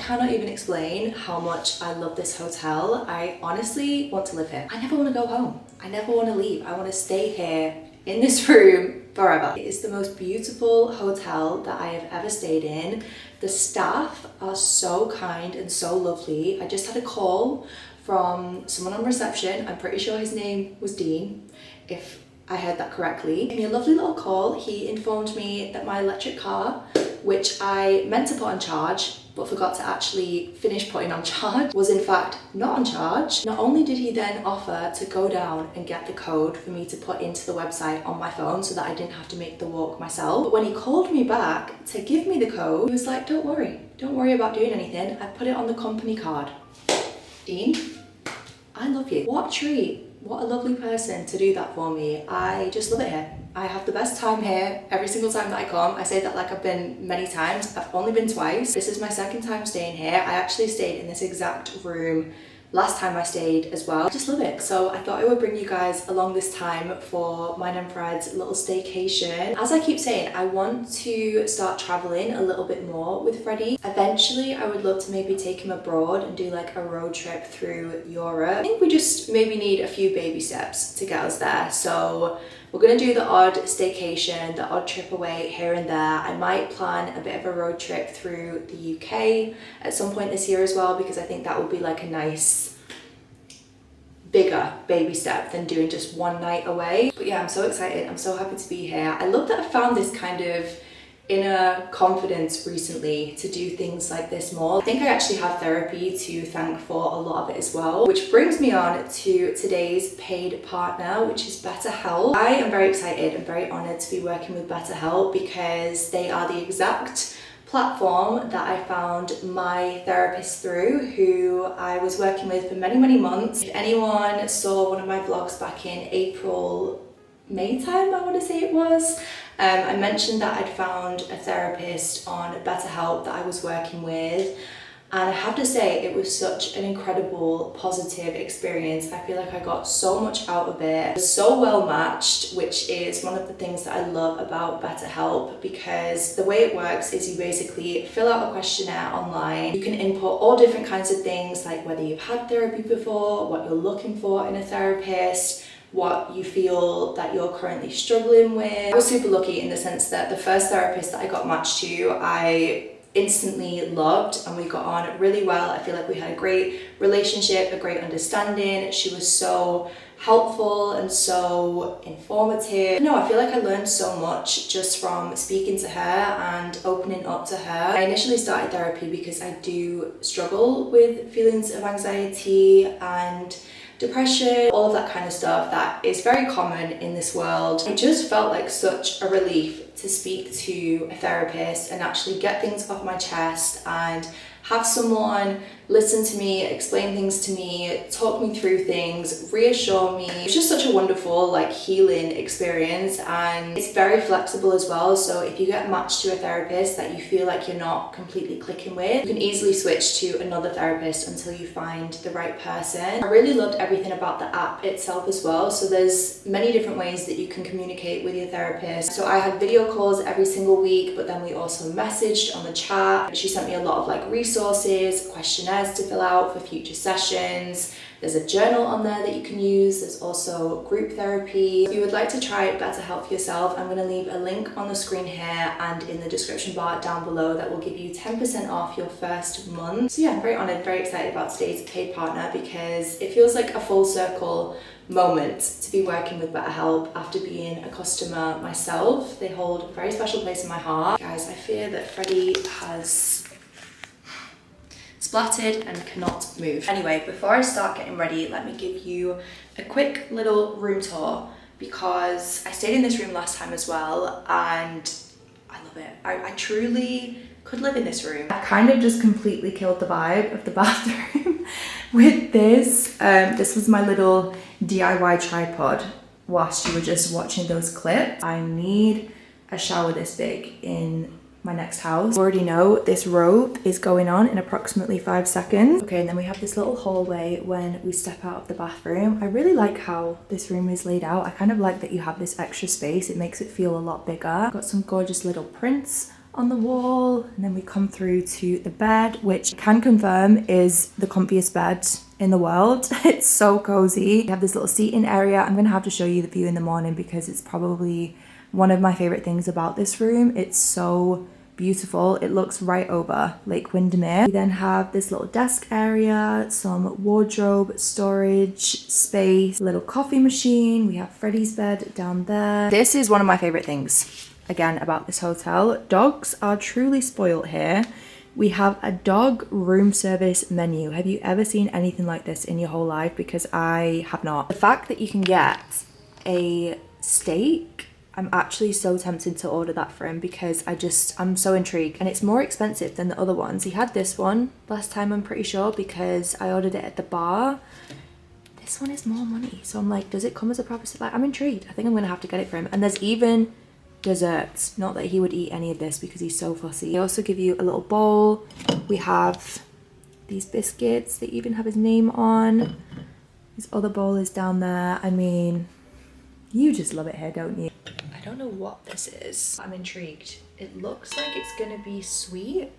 cannot even explain how much I love this hotel. I honestly want to live here. I never want to go home. I never want to leave. I want to stay here in this room forever. It is the most beautiful hotel that I have ever stayed in. The staff are so kind and so lovely. I just had a call from someone on reception. I'm pretty sure his name was Dean, if I heard that correctly. He gave me a lovely little call. He informed me that my electric car, which I meant to put on charge but forgot to actually finish putting on charge, was in fact not on charge. Not only did he then offer to go down and get the code for me to put into the website on my phone so that I didn't have to make the walk myself, but when he called me back to give me the code, he was like, don't worry about doing anything. I put it on the company card. Dean, I love you. What a treat. What a lovely person to do that for me. I just love it here. I have the best time here every single time that I come. I say that like I've been many times. I've only been twice. This is my second time staying here. I actually stayed in this exact room last time I stayed as well. I just love it. So I thought I would bring you guys along this time for mine and Fred's little staycation. As I keep saying, I want to start traveling a little bit more with Freddie. Eventually, I would love to maybe take him abroad and do like a road trip through Europe. I think we just maybe need a few baby steps to get us there. So we're gonna do the odd staycation, the odd trip away here and there. I might plan a bit of a road trip through the UK at some point this year as well, because I think that would be like a nice, bigger baby step than doing just one night away. But yeah, I'm so excited. I'm so happy to be here. I love that I found this kind of inner confidence recently to do things like this more. I think I actually have therapy to thank for a lot of it as well, which brings me on to today's paid partner, which is BetterHelp. I am very excited and very honored to be working with BetterHelp because they are the exact platform that I found my therapist through, who I was working with for many months. If anyone saw one of my vlogs back in May time, I want to say it was, I mentioned that I'd found a therapist on BetterHelp that I was working with, and I have to say it was such an incredible positive experience. I feel like I got so much out of it. It was so well matched, which is one of the things that I love about BetterHelp, because the way it works is you basically fill out a questionnaire online. You can input all different kinds of things, like whether you've had therapy before, what you're looking for in a therapist, what you feel that you're currently struggling with. I was super lucky in the sense that the first therapist that I got matched to, I instantly loved, and we got on really well. I feel like we had a great relationship, a great understanding. She was so helpful and so informative. No, I feel like I learned so much just from speaking to her and opening up to her. I initially started therapy because I do struggle with feelings of anxiety and depression, all of that kind of stuff that is very common in this world. It just felt like such a relief to speak to a therapist and actually get things off my chest and have someone listen to me, explain things to me, talk me through things, reassure me. It's just such a wonderful like healing experience, and it's very flexible as well. So if you get matched to a therapist that you feel like you're not completely clicking with, you can easily switch to another therapist until you find the right person. I really loved everything about the app itself as well. So there's many different ways that you can communicate with your therapist. So I had video calls every single week, but then we also messaged on the chat. She sent me a lot of like resources, questionnaires to fill out for future sessions. There's a journal on there that you can use. There's also group therapy. If you would like to try BetterHelp yourself, I'm going to leave a link on the screen here and in the description bar down below that will give you 10% off your first month. So yeah, I'm very honored, very excited about today's paid partner because it feels like a full circle moment to be working with BetterHelp after being a customer myself. They hold a very special place in my heart. Guys, I fear that Freddie has splattered and cannot move. Anyway, before I start getting ready, let me give you a quick little room tour because I stayed in this room last time as well and I love it. I truly could live in this room. I kind of just completely killed the vibe of the bathroom with this. This was my little DIY tripod whilst you were just watching those clips. I need a shower this big in my next house. I already know this robe is going on in approximately 5 seconds. Okay, and then we have this little hallway when we step out of the bathroom. I really like how this room is laid out. I kind of like that you have this extra space. It makes it feel a lot bigger. Got some gorgeous little prints on the wall, and then we come through to the bed, which I can confirm is the comfiest bed in the world. It's so cozy. We have this little seating area. I'm gonna have to show you the view in the morning because it's probably one of my favorite things about this room. It's so beautiful. It looks right over Lake Windermere. We then have this little desk area, some wardrobe storage space, a little coffee machine. We have Freddie's bed down there. This is one of my favorite things, again, about this hotel. Dogs are truly spoiled here. We have a dog room service menu. Have you ever seen anything like this in your whole life? Because I have not. The fact that you can get a steak, I'm actually so tempted to order that for him because I'm so intrigued. And it's more expensive than the other ones. He had this one last time, I'm pretty sure, because I ordered it at the bar. This one is more money. So I'm like, does it come as a proper set? Like, I'm intrigued. I think I'm gonna have to get it for him. And there's even desserts. Not that he would eat any of this because he's so fussy. They also give you a little bowl. We have these biscuits. They even have his name on. His other bowl is down there. I mean, you just love it here, don't you? I don't know what this is. I'm intrigued. It looks like it's gonna be sweet.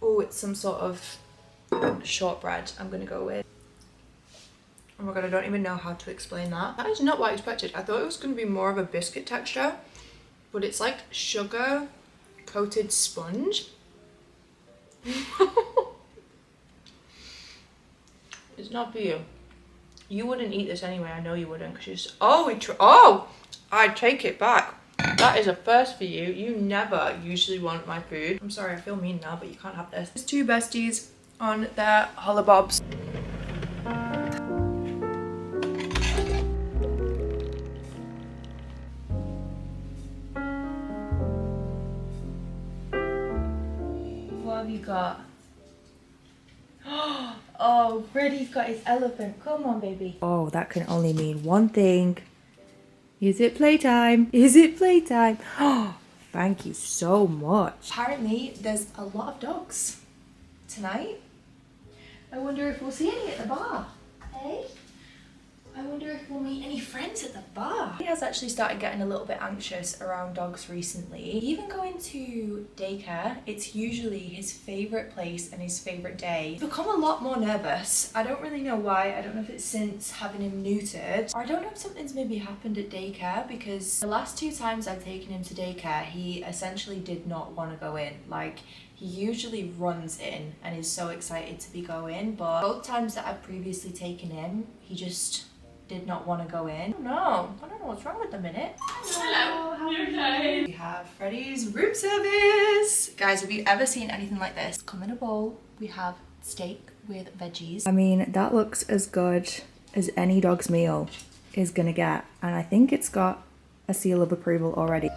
Oh, it's some sort of shortbread I'm gonna go with. Oh my god, I don't even know how to explain that. That is not what I expected. I thought it was gonna be more of a biscuit texture, but it's like sugar coated sponge. It's not for you. You wouldn't eat this anyway. I know you wouldn't, because you're just, oh, I take it back. That is a first for you. You never usually want my food. I'm sorry, I feel mean now, but you can't have this. There's two besties on their hollabobs. What have you got? Oh, Freddie's got his elephant. Come on, baby. Oh, that can only mean one thing. Is it playtime? Is it playtime? Oh, thank you so much. Apparently, there's a lot of dogs tonight. I wonder if we'll see any at the bar. Hey? I wonder if we'll meet any friends at the bar. He has actually started getting a little bit anxious around dogs recently. Even going to daycare, it's usually his favourite place and his favourite day. He's become a lot more nervous. I don't really know why. I don't know if it's since having him neutered, or I don't know if something's maybe happened at daycare, because the last 2 times I've taken him to daycare, he essentially did not want to go in. Like, he usually runs in and is so excited to be going, but both times that I've previously taken him, he just did not want to go in. I don't know what's wrong with the minute. Hello, how are you? Okay? We have Freddie's room service. Guys, have you ever seen anything like this? Come in a bowl. We have steak with veggies. I mean, that looks as good as any dog's meal is gonna get, and I think it's got a seal of approval already.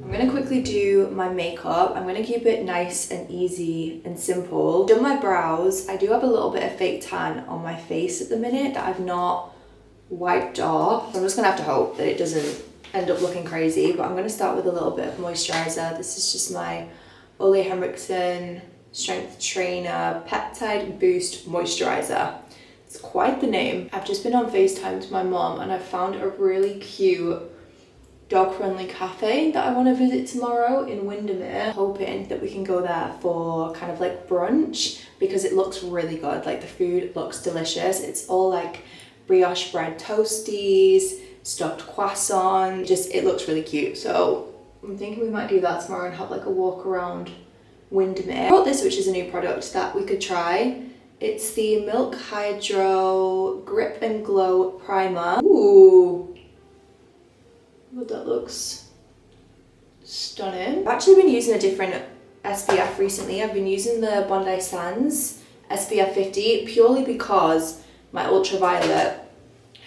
I'm gonna quickly do my makeup. I'm gonna keep it nice and easy and simple. Done my brows. I do have a little bit of fake tan on my face at the minute that I've not wiped off. So I'm just gonna have to hope that it doesn't end up looking crazy, but I'm gonna start with a little bit of moisturizer. This is just my Ole Henriksen Strength Trainer Peptide Boost Moisturizer. It's quite the name. I've just been on FaceTime to my mom and I found a really cute dog-friendly cafe that I want to visit tomorrow in Windermere, hoping that we can go there for kind of like brunch, because it looks really good. Like, the food looks delicious. It's all like brioche bread toasties, stuffed croissant, just, it looks really cute. So I'm thinking we might do that tomorrow and have like a walk around Windermere. I bought this, which is a new product that we could try. It's the Milk Hydro Grip and Glow Primer. Ooh. But that looks stunning. I've actually been using a different SPF recently. I've been using the Bondi Sands SPF 50 purely because my ultraviolet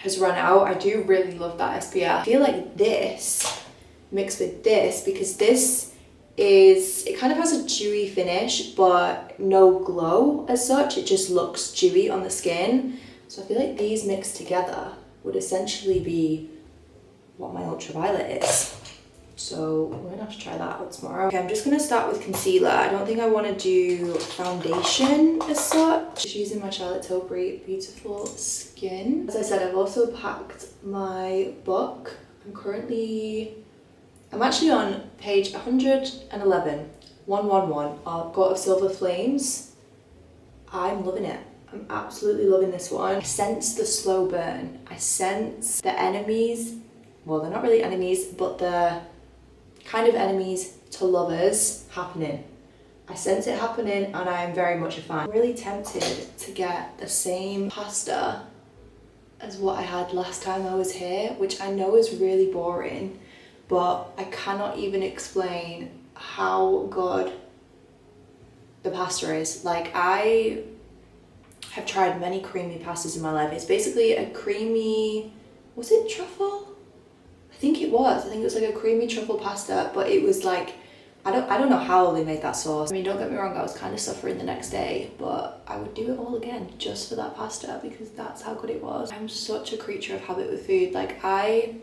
has run out. I do really love that SPF. I feel like this mixed with this, because this is, it kind of has a dewy finish but no glow as such. It just looks dewy on the skin. So I feel like these mixed together would essentially be what my ultraviolet is. So we're gonna have to try that out tomorrow. Okay, I'm just gonna start with concealer. I don't think I want to do foundation as such. Just using my Charlotte Tilbury Beautiful Skin. As I said, I've also packed my book. I'm actually on page 111, 111, God of Silver Flames. I'm loving it. I'm absolutely loving this one. I sense the slow burn. I sense the enemies. Well, they're not really enemies, but the kind of enemies to lovers happening. I sense it happening and I'm very much a fan. I'm really tempted to get the same pasta as what I had last time I was here, which I know is really boring, but I cannot even explain how good the pasta is. Like, I have tried many creamy pastas in my life. It's basically a creamy, was it truffle? I think it was like a creamy truffle pasta, but it was like, I don't know how they made that sauce. I mean, don't get me wrong, I was kind of suffering the next day, but I would do it all again just for that pasta because that's how good it was. I'm such a creature of habit with food. Like, I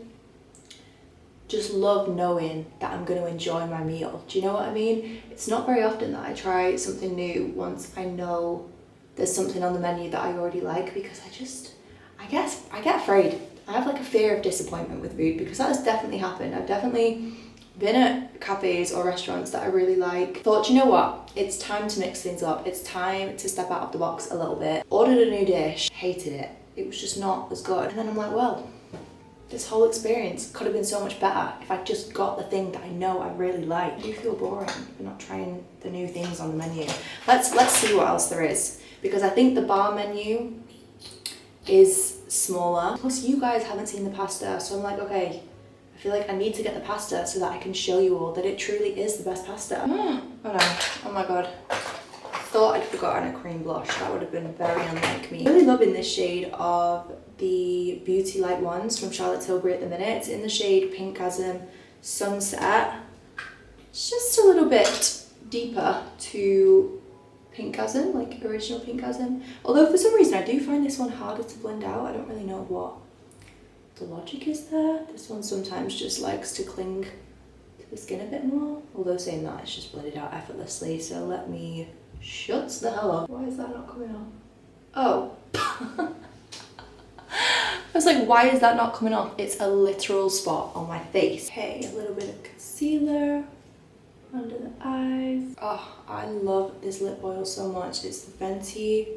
just love knowing that I'm going to enjoy my meal. Do you know what I mean? It's not very often that I try something new once I know there's something on the menu that I already like, because I get afraid. I have like a fear of disappointment with food, because that has definitely happened. I've definitely been at cafes or restaurants that I really like, thought, you know what, it's time to mix things up, it's time to step out of the box a little bit, ordered a new dish, hated it, it was just not as good, and then I'm like, well, this whole experience could have been so much better if I just got the thing that I know I really like. I do feel boring for not trying the new things on the menu. Let's see what else there is, because I think the bar menu is smaller, plus you guys haven't seen the pasta, so I'm like, okay, I feel like I need to get the pasta so that I can show you all that it truly is the best pasta. Oh no, oh my god. I thought I'd forgotten a cream blush. That would have been very unlike me. I'm really loving this shade of the Beauty Light ones from Charlotte Tilbury at the minute. It's in the shade Pinkasm Sunset. It's just a little bit deeper to Pinkasm, like original Pinkasm. Although for some reason I do find this one harder to blend out. I don't really know what the logic is there. This one sometimes just likes to cling to the skin a bit more. Although saying that, it's just blended out effortlessly. So let me shut the hell up. Why is that not coming off? Oh. I was like, why is that not coming off? It's a literal spot on my face. Okay, a little bit of concealer under the eyes. Oh, I love this lip oil so much. It's the Fenty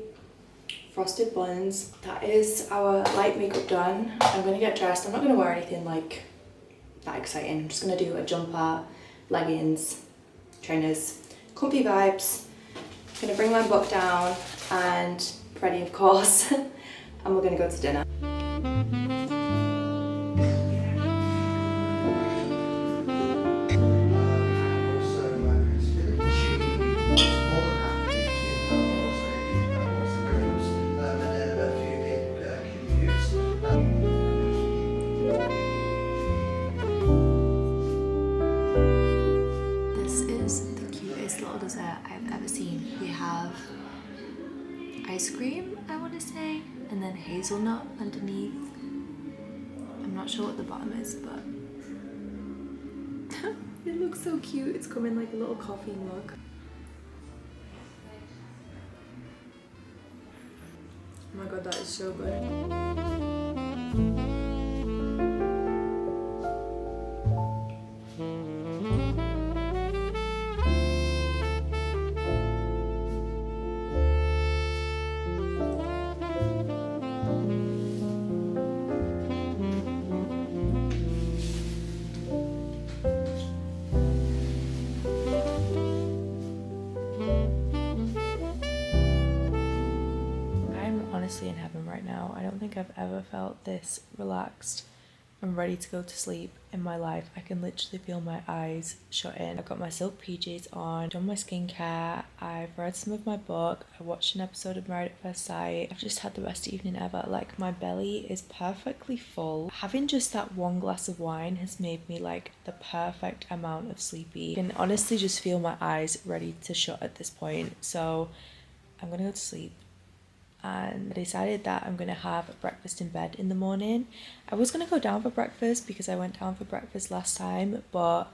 Frosted Buns. That is our light makeup done. I'm gonna get dressed. I'm not gonna wear anything like that exciting. I'm just gonna do a jumper, leggings, trainers, comfy vibes. I'm gonna bring my book down and Freddie, of course, and we're gonna go to dinner. I've ever seen. We have ice cream, I want to say, and then hazelnut underneath. I'm not sure what the bottom is, but it looks so cute. It's come in like a little coffee mug. Oh my god, that is so good. In heaven right now. I don't think I've ever felt this relaxed and ready to go to sleep in my life. I can literally feel my eyes shut in. I've got my silk PJs on, done my skincare, I've read some of my book, I watched an episode of Married at First Sight. I've just had the best evening ever. Like, my belly is perfectly full. Having just that one glass of wine has made me like the perfect amount of sleepy. I can honestly just feel my eyes ready to shut at this point. So I'm gonna go to sleep. and I decided that I'm gonna have breakfast in bed in the morning. I was gonna go down for breakfast because I went down for breakfast last time, but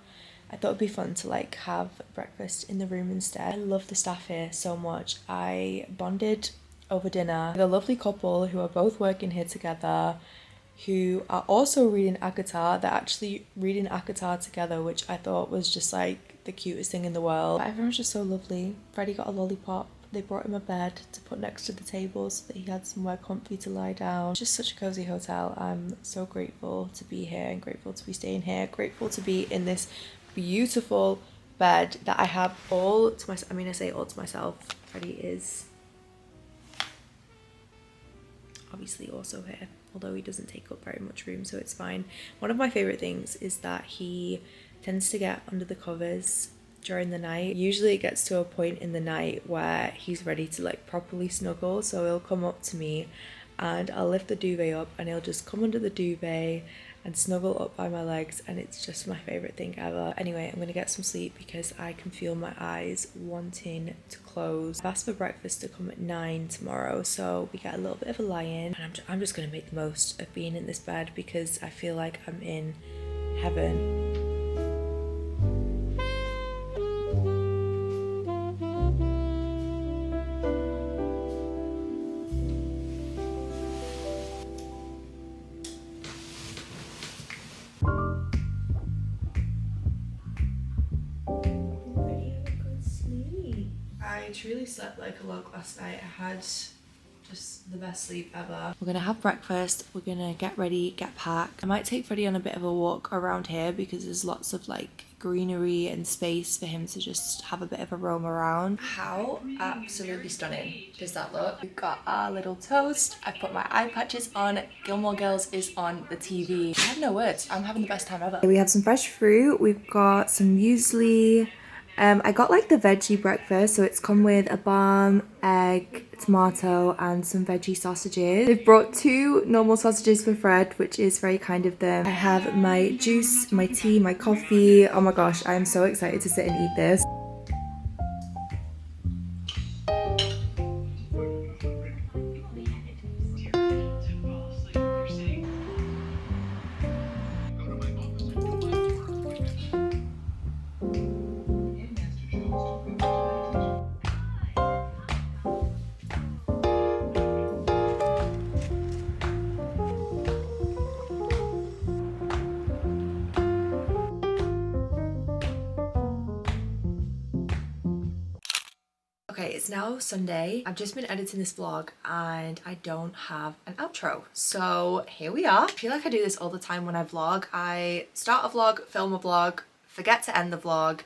I thought it'd be fun to like have breakfast in the room instead. I love the staff here so much. I bonded over dinner with a lovely couple who are both working here together, who are also reading ACOTAR. They're actually reading ACOTAR together, which I thought was just like the cutest thing in the world. But everyone's just so lovely. Freddie got a lollipop. They brought him a bed to put next to the table so that he had somewhere comfy to lie down. It's just such a cozy hotel. I'm so grateful to be here and grateful to be staying here. Grateful to be in this beautiful bed that I have all to myself. I mean, I say all to myself. Freddie is obviously also here, although he doesn't take up very much room, so it's fine. One of my favorite things is that he tends to get under the covers during the night. Usually it gets to a point in the night where he's ready to like properly snuggle, so he'll come up to me and I'll lift the duvet up and he'll just come under the duvet and snuggle up by my legs, and it's just my favorite thing ever. Anyway, I'm gonna get some sleep because I can feel my eyes wanting to close. I've asked for breakfast to come at 9 tomorrow, so we get a little bit of a lie-in, and I'm just gonna make the most of being in this bed because I feel like I'm in heaven. I truly slept like a log last night. I had just the best sleep ever. We're gonna have breakfast, we're gonna get ready, get packed. I might take Freddie on a bit of a walk around here because there's lots of like greenery and space for him to just have a bit of a roam around. How absolutely stunning does that look? We've got our little toast. I put my eye patches on. Gilmore Girls is on the TV. I have no words. I'm having the best time ever. We have some fresh fruit. We've got some muesli. I got like the veggie breakfast, so it's come with a bun, egg, tomato and some veggie sausages. They've brought 2 normal sausages for Fred, which is very kind of them. I have my juice, my tea, my coffee. Oh my gosh, I am so excited to sit and eat this. Okay, it's now Sunday. I've just been editing this vlog and I don't have an outro. So here we are. I feel like I do this all the time when I vlog. I start a vlog, film a vlog, forget to end the vlog,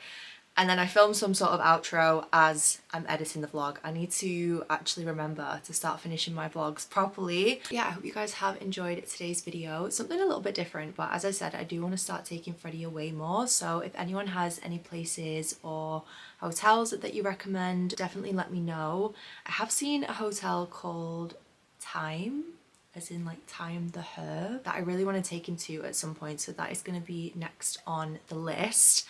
and then I film some sort of outro as I'm editing the vlog. I need to actually remember to start finishing my vlogs properly. Yeah, I hope you guys have enjoyed today's video. It's something a little bit different, but as I said, I do want to start taking Freddie away more. So if anyone has any places or hotels that you recommend, definitely let me know. I have seen a hotel called Time, as in like Time the Herb, that I really want to take him to at some point, so that is going to be next on the list.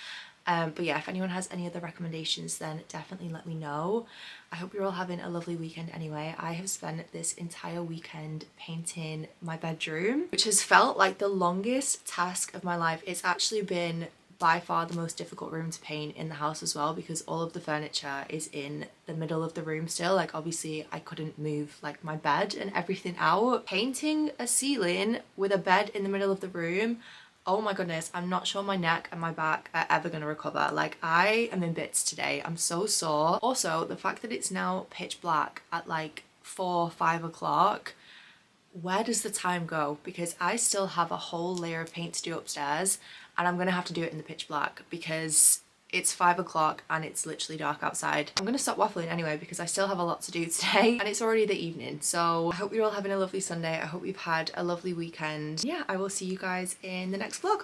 But yeah, if anyone has any other recommendations, then definitely let me know. I hope you're all having a lovely weekend anyway. I have spent this entire weekend painting my bedroom, which has felt like the longest task of my life. It's actually been by far the most difficult room to paint in the house as well, because all of the furniture is in the middle of the room still. Like obviously I couldn't move like my bed and everything out. Painting a ceiling with a bed in the middle of the room, oh my goodness, I'm not sure my neck and my back are ever gonna recover. Like I am in bits today. I'm so sore. Also, the fact that it's now pitch black at like 4, 5 o'clock, where does the time go? Because I still have a whole layer of paint to do upstairs, and I'm gonna have to do it in the pitch black because it's 5 o'clock and it's literally dark outside. I'm gonna stop waffling anyway because I still have a lot to do today and it's already the evening. So I hope you're all having a lovely Sunday. I hope you've had a lovely weekend. Yeah, I will see you guys in the next vlog.